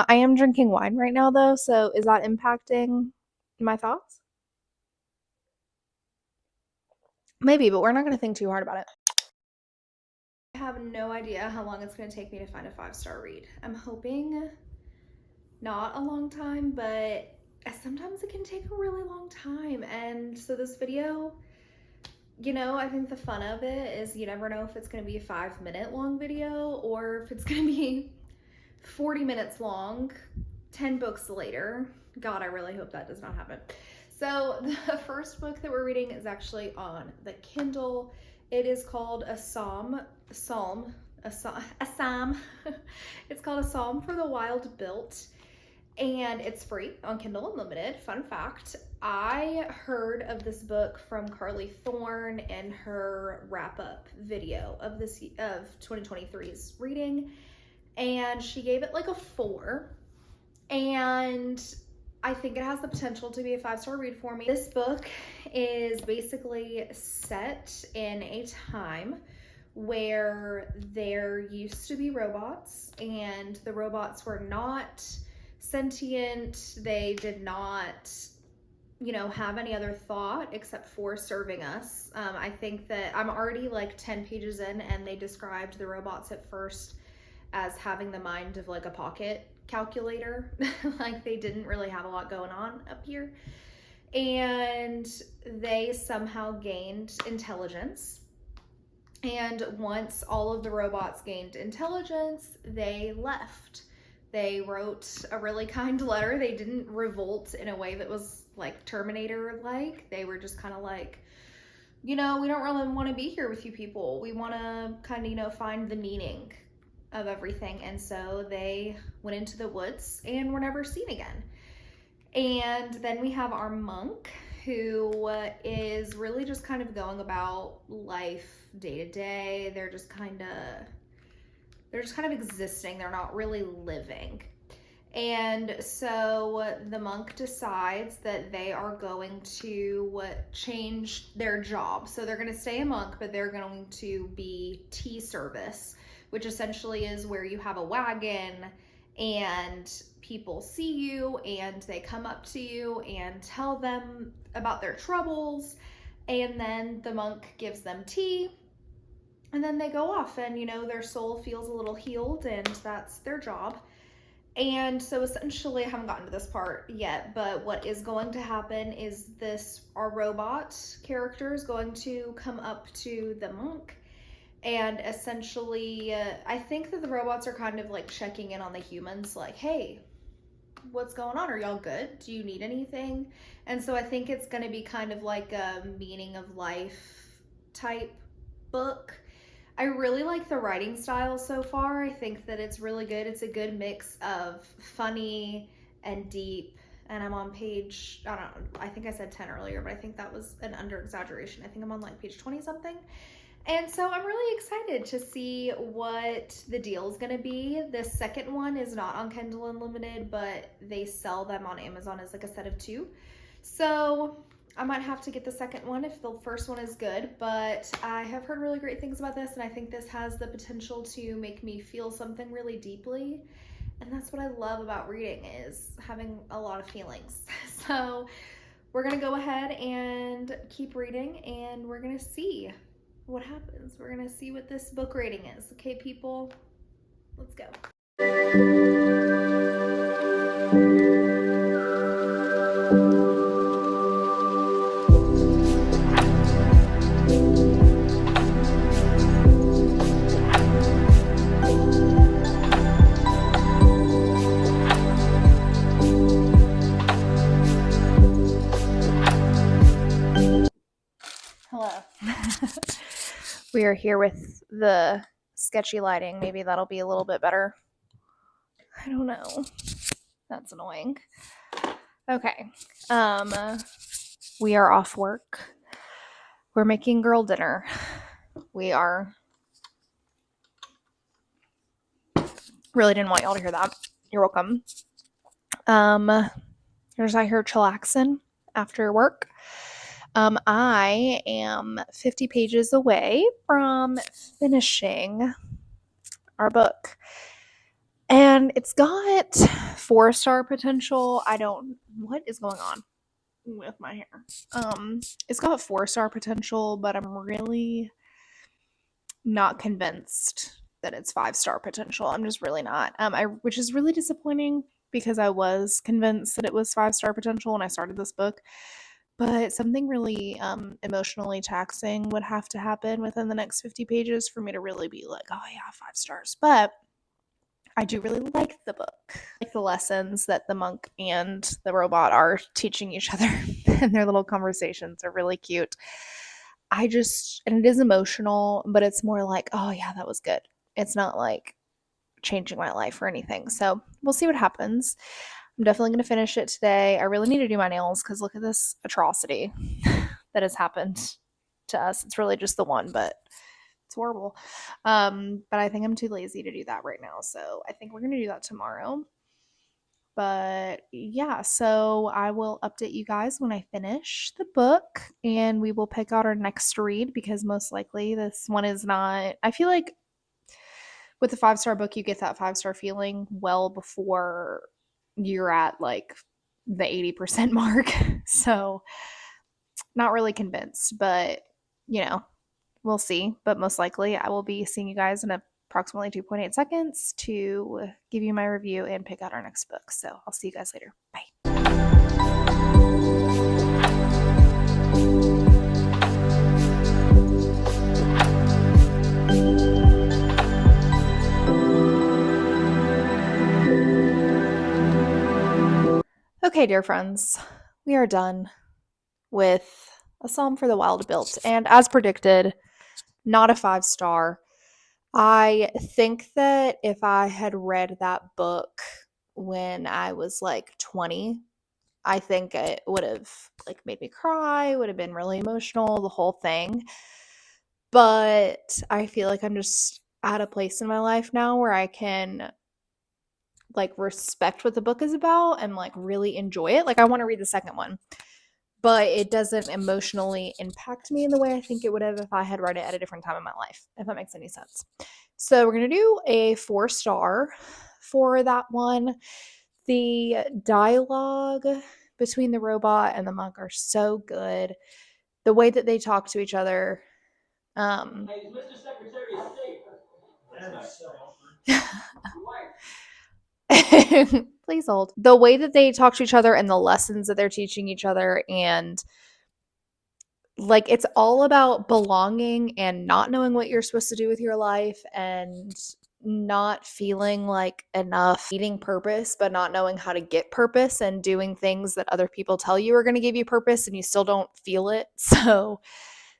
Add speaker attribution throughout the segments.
Speaker 1: I am drinking wine right now though, so is that impacting my thoughts? Maybe, but we're not going to think too hard about it. I have no idea how long it's going to take me to find a 5-star read. I'm hoping not a long time, but sometimes it can take a really long time. And so this video, I think the fun of it is you never know if it's going to be a 5-minute long video or if it's going to be 40 minutes long, 10 books later. God, I really hope that does not happen. So the first book that we're reading is actually on the Kindle. It is called a psalm. It's called A Psalm for the Wild Built, and it's free on Kindle Unlimited. Fun fact, I heard of this book from Carly Thorne in her wrap-up video of 2023's reading, and she gave it like a 4, and I think it has the potential to be a 5-star read for me. This book is basically set in a time where there used to be robots, and the robots were not sentient. They did not, have any other thought except for serving us. I think that I'm already like 10 pages in, and they described the robots at first as having the mind of like a pocket calculator. Like they didn't really have a lot going on up here. And they somehow gained intelligence. And once all of the robots gained intelligence, they left. They wrote a really kind letter. They didn't revolt in a way that was like Terminator-like. They were just kind of like, we don't really want to be here with you people. We want to kind of, find the meaning of everything. And so they went into the woods and were never seen again. And then we have our monk, who is really just kind of going about life day to day. They're just kind of existing. They're not really living. And so the monk decides that they are going to change their job. So they're going to stay a monk, but they're going to be tea service, which essentially is where you have a wagon and people see you and they come up to you and tell them about their troubles, and then the monk gives them tea, and then they go off, and their soul feels a little healed, and that's their job. And so essentially, I haven't gotten to this part yet, but what is going to happen is our robot character is going to come up to the monk, and essentially, I think that the robots are kind of like checking in on the humans, like, hey, what's going on? Are y'all good? Do you need anything? And so I think it's going to be kind of like a meaning of life type book. I really like the writing style so far. I think that it's really good. It's a good mix of funny and deep. And I'm on page, I don't know, I think I said 10 earlier, but I think that was an under exaggeration. I think I'm on like page 20 something. And so I'm really excited to see what the deal is going to be. The second one is not on Kindle Unlimited, but they sell them on Amazon as like a set of 2. So I might have to get the second one if the first one is good, but I have heard really great things about this, and I think this has the potential to make me feel something really deeply. And that's what I love about reading, is having a lot of feelings. So we're going to go ahead and keep reading, and we're going to see what happens. We're going to see what this book rating is. Okay, people, let's go. Hello. We are here with the sketchy lighting. Maybe that'll be a little bit better. I don't know. That's annoying. Okay. We are off work. We're making girl dinner. We are. Really didn't want y'all to hear that. You're welcome. Here's I hear chillaxing after work. I am 50 pages away from finishing our book. And it's got 4-star potential. What is going on with my hair? It's got 4-star potential, but I'm really not convinced that it's 5-star potential. I'm just really not. Which is really disappointing because I was convinced that it was 5-star potential when I started this book. But something really emotionally taxing would have to happen within the next 50 pages for me to really be like, oh yeah, 5 stars. But I do really like the book. Like the lessons that the monk and the robot are teaching each other and their little conversations are really cute. And it is emotional, but it's more like, oh yeah, that was good. It's not like changing my life or anything. So we'll see what happens. I'm definitely going to finish it today. I really need to do my nails because look at this atrocity that has happened to us. It's really just the one, but it's horrible. But I think I'm too lazy to do that right now. So I think we're going to do that tomorrow. But yeah, so I will update you guys when I finish the book and we will pick out our next read because most likely this one is not. I feel like with a 5-star book, you get that 5-star feeling well before you're at like the 80% mark. So not really convinced, but we'll see. But most likely I will be seeing you guys in approximately 2.8 seconds to give you my review and pick out our next book. So I'll see you guys later. Bye. Okay, dear friends, we are done with A Psalm for the Wild Built. And as predicted, not a 5-star. I think that if I had read that book when I was like 20, I think it would have like made me cry, would have been really emotional, the whole thing. But I feel like I'm just at a place in my life now where I can like respect what the book is about and like really enjoy it. Like I want to read the second one, but it doesn't emotionally impact me in the way I think it would have if I had read it at a different time in my life, if that makes any sense. So we're going to do a 4-star for that one. The dialogue between the robot and the monk are so good. The way that they talk to each other. Hey, Mr. Secretary of State. Please hold. The way that they talk to each other and the lessons that they're teaching each other, and like it's all about belonging and not knowing what you're supposed to do with your life and not feeling like enough, needing purpose but not knowing how to get purpose, and doing things that other people tell you are going to give you purpose and you still don't feel it. So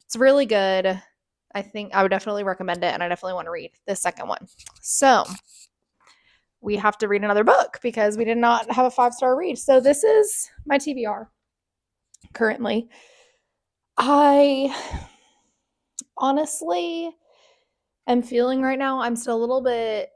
Speaker 1: it's really good. I think I would definitely recommend it, and I definitely want to read the second one. So we have to read another book because we did not have a 5-star read. So this is my TBR currently. I honestly am feeling right now, I'm still a little bit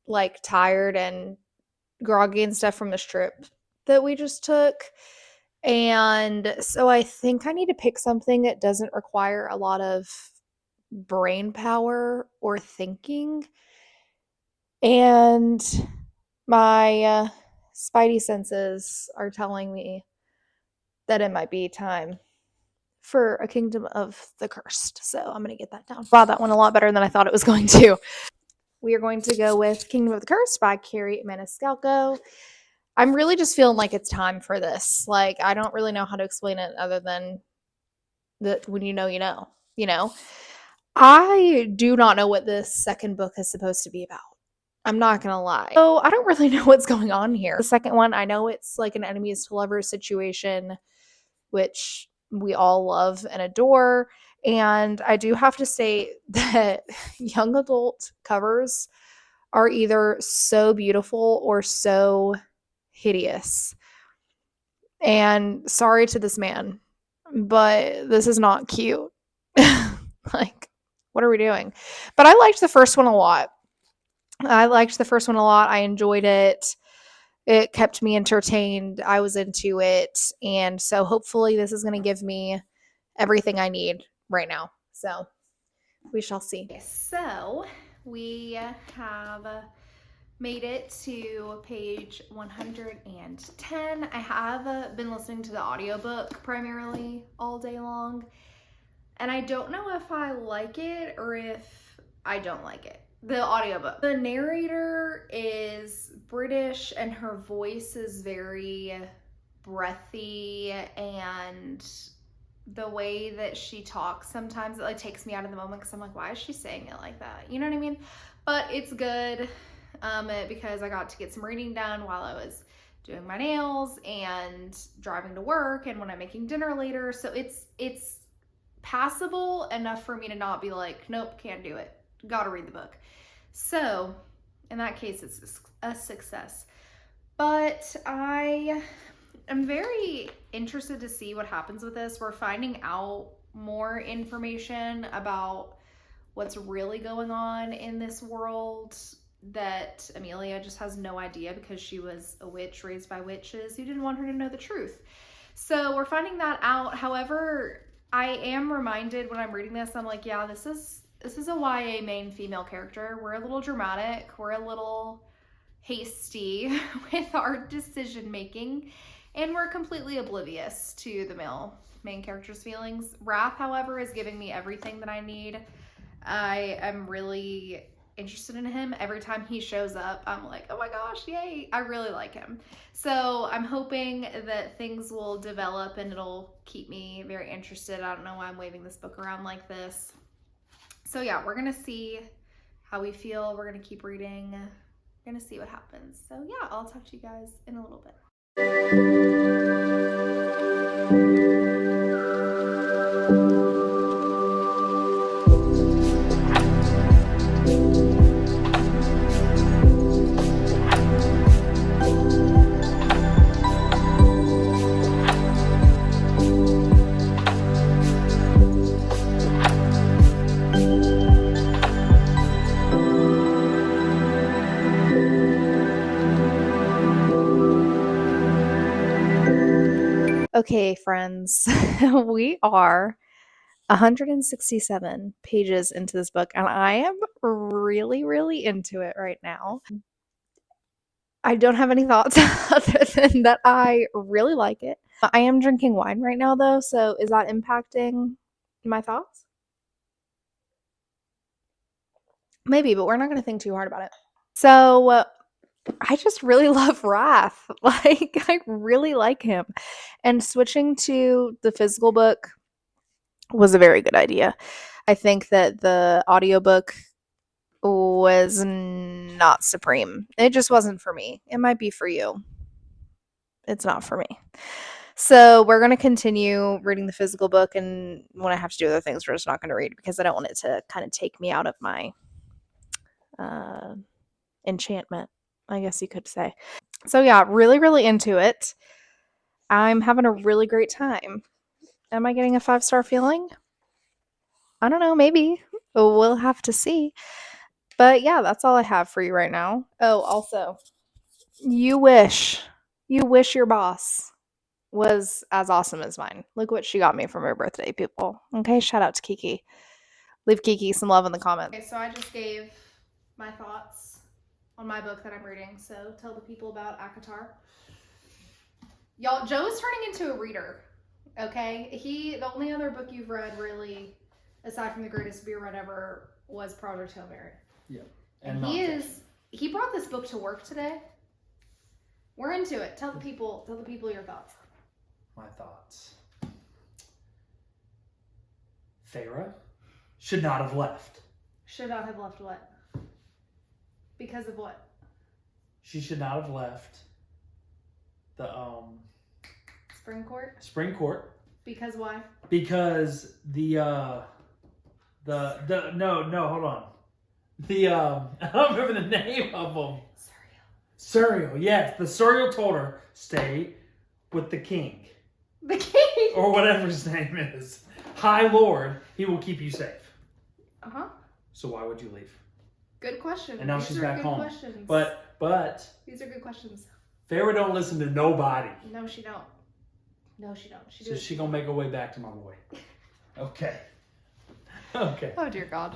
Speaker 1: like tired and groggy and stuff from this trip that we just took. And so I think I need to pick something that doesn't require a lot of brain power or thinking. And my spidey senses are telling me that it might be time for A Kingdom of the Cursed. So I'm going to get that down. Wow, that went a lot better than I thought it was going to. We are going to go with Kingdom of the Cursed by Carrie Maniscalco. I'm really just feeling like it's time for this. Like, I don't really know how to explain it other than that when you know, you know. You know? I do not know what this second book is supposed to be about. I'm not gonna lie. So I don't really know what's going on here. The second one, I know it's like an enemies to lovers situation, which we all love and adore. And I do have to say that young adult covers are either so beautiful or so hideous. And sorry to this man, but this is not cute. Like, what are we doing? But I liked the first one a lot. I enjoyed it. It kept me entertained. I was into it. And so hopefully this is going to give me everything I need right now. So we shall see. So we have made it to page 110. I have been listening to the audiobook primarily all day long, and I don't know if I like it or if I don't like it. The audiobook. The narrator is British and her voice is very breathy, and the way that she talks sometimes it like takes me out of the moment because I'm like, why is she saying it like that? You know what I mean? But it's good because I got to get some reading done while I was doing my nails and driving to work and when I'm making dinner later. So it's passable enough for me to not be like, nope, can't do it. Gotta read the book. So in that case, it's a success. But I am very interested to see what happens with this. We're finding out more information about what's really going on in this world that Amelia just has no idea because she was a witch raised by witches who didn't want her to know the truth. So we're finding that out. However, I am reminded when I'm reading this, I'm like, yeah, this is a YA main female character. We're a little dramatic. We're a little hasty with our decision making, and we're completely oblivious to the male main character's feelings. Wrath, however, is giving me everything that I need. I am really interested in him. Every time he shows up, I'm like, oh my gosh, yay. I really like him. So I'm hoping that things will develop and it'll keep me very interested. I don't know why I'm waving this book around like this. So yeah, we're gonna see how we feel. We're gonna keep reading. We're gonna see what happens. So yeah, I'll talk to you guys in a little bit. Okay, friends, we are 167 pages into this book, and I am really, really into it right now. I don't have any thoughts other than that I really like it. I am drinking wine right now, though, so is that impacting my thoughts? Maybe, but we're not going to think too hard about it. So, I just really love Wrath. Like, I really like him. And switching to the physical book was a very good idea. I think that the audiobook was not supreme. It just wasn't for me. It might be for you. It's not for me. So we're going to continue reading the physical book, and when I have to do other things, we're just not going to read because I don't want it to kind of take me out of my enchantment, I guess you could say. So yeah, really, really into it. I'm having a really great time. Am I getting a 5-star feeling? I don't know, maybe. We'll have to see. But yeah, that's all I have for you right now. Oh, also, you wish your boss was as awesome as mine. Look what she got me for my birthday, people. Okay, shout out to Kiki. Leave Kiki some love in the comments. Okay, so I just gave my thoughts on my book that I'm reading. So tell the people about ACOTAR. Y'all, Joe is turning into a reader. Okay, the only other book you've read really, aside from The Greatest Beer Run Ever, was Project Hail Mary.
Speaker 2: Yeah,
Speaker 1: and he brought this book to work today. We're into it. Tell the people your thoughts.
Speaker 2: My thoughts. Feyre should not have left.
Speaker 1: Should not have left what? Because of what?
Speaker 2: She should not have left the
Speaker 1: Spring Court?
Speaker 2: Spring Court.
Speaker 1: Because why?
Speaker 2: Because no, hold on. I don't remember the name of them. Suriel, yes. The Suriel told her, stay with the king.
Speaker 1: The king?
Speaker 2: Or whatever his name is. High Lord, he will keep you safe.
Speaker 1: Uh-huh.
Speaker 2: So why would you leave?
Speaker 1: Good question.
Speaker 2: And now
Speaker 1: These
Speaker 2: she's
Speaker 1: are
Speaker 2: back
Speaker 1: good
Speaker 2: home.
Speaker 1: Questions.
Speaker 2: But
Speaker 1: these are good questions.
Speaker 2: Feyre don't listen to nobody.
Speaker 1: No, she don't. No, she don't.
Speaker 2: She gonna make her way back to my boy. Okay. Okay.
Speaker 1: Oh dear God.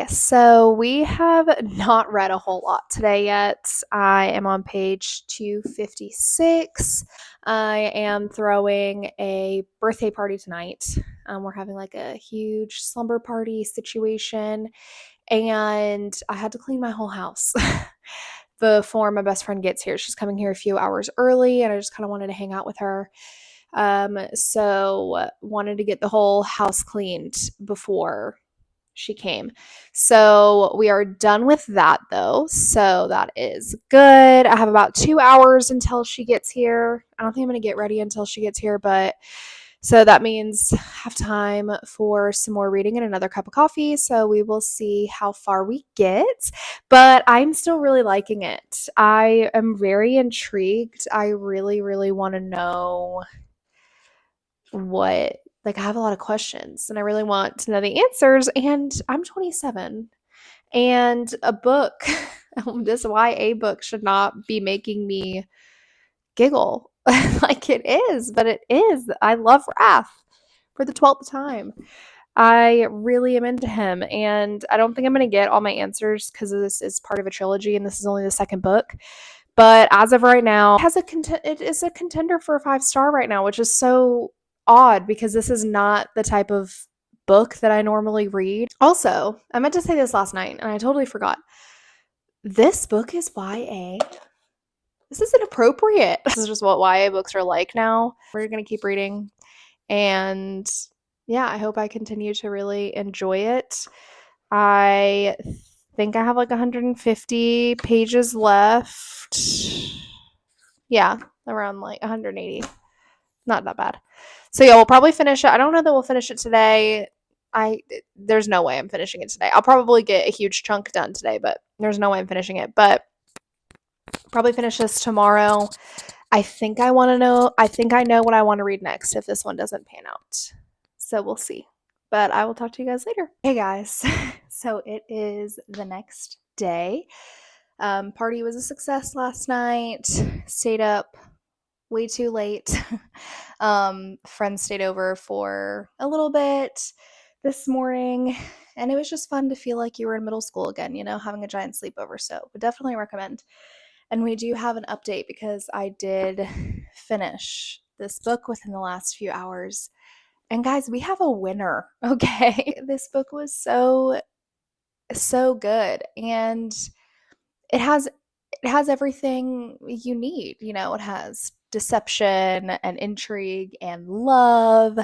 Speaker 1: Okay, so we have not read a whole lot today yet. I am on page 256. I am throwing a birthday party tonight. We're having like a huge slumber party situation, and I had to clean my whole house before my best friend gets here. She's coming here a few hours early, and I just kind of wanted to hang out with her. So wanted to get the whole house cleaned before she came. So we are done with that though. So that is good. I have about 2 hours until she gets here. I don't think I'm going to get ready until she gets here, but so that means I have time for some more reading and another cup of coffee. So we will see how far we get. But I'm still really liking it. I am very intrigued. I really, really want to know what, like, I have a lot of questions and I really want to know the answers. And I'm 27, and a book, this YA book, should not be making me giggle like it is, but it is. I love Wrath for the 12th time. I really am into him, and I don't think I'm going to get all my answers because this is part of a trilogy and this is only the second book. But as of right now, it is a contender for a 5-star right now, which is so odd because this is not the type of book that I normally read. Also, I meant to say this last night and I totally forgot. This book is YA. This is inappropriate. This is just what YA books are like now. We're going to keep reading, and yeah, I hope I continue to really enjoy it. I think I have like 150 pages left. Yeah, around like 180. Not that bad. So yeah, we'll probably finish it. I don't know that we'll finish it today. There's no way I'm finishing it today. I'll probably get a huge chunk done today, but there's no way I'm finishing it. But probably finish this tomorrow. I think I know what I want to read next if this one doesn't pan out. So we'll see. But I will talk to you guys later. Hey guys. So it is the next day. Party was a success last night. Stayed up way too late. Friends stayed over for a little bit this morning, and it was just fun to feel like you were in middle school again, having a giant sleepover. So would definitely recommend. And we do have an update because I did finish this book within the last few hours. And guys, we have a winner, okay? This book was so good, and it has everything you need. It has deception and intrigue and love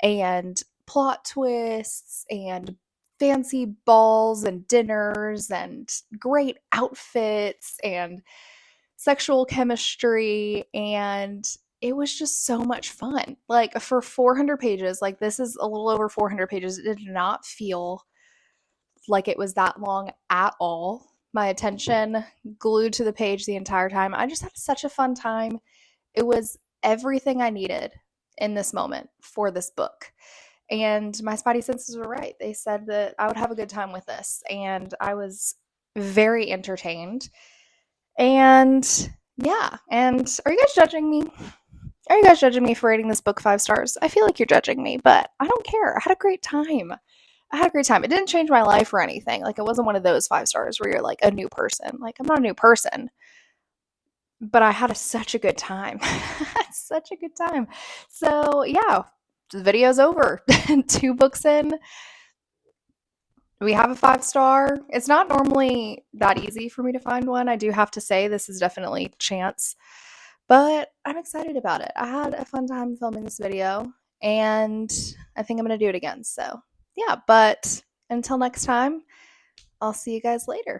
Speaker 1: and plot twists and fancy balls and dinners and great outfits and sexual chemistry, and it was just so much fun. Like, for 400 pages, like, this is a little over 400 pages, it did not feel like it was that long at all. My attention glued to the page the entire time. I just had such a fun time. It was everything I needed in this moment for this book. And my spidey senses were right. They said that I would have a good time with this, and I was very entertained. And yeah, and are you guys judging me? Are you guys judging me for rating this book 5 stars? I feel like you're judging me, but I don't care. I had a great time. It didn't change my life or anything. Like, it wasn't one of those 5 stars where you're like a new person. Like, I'm not a new person, but I had such a good time. Such a good time. So yeah, the video's over. 2 books in. We have a 5-star. It's not normally that easy for me to find one. I do have to say this is definitely chance, but I'm excited about it. I had a fun time filming this video, and I think I'm going to do it again. So yeah, but until next time, I'll see you guys later.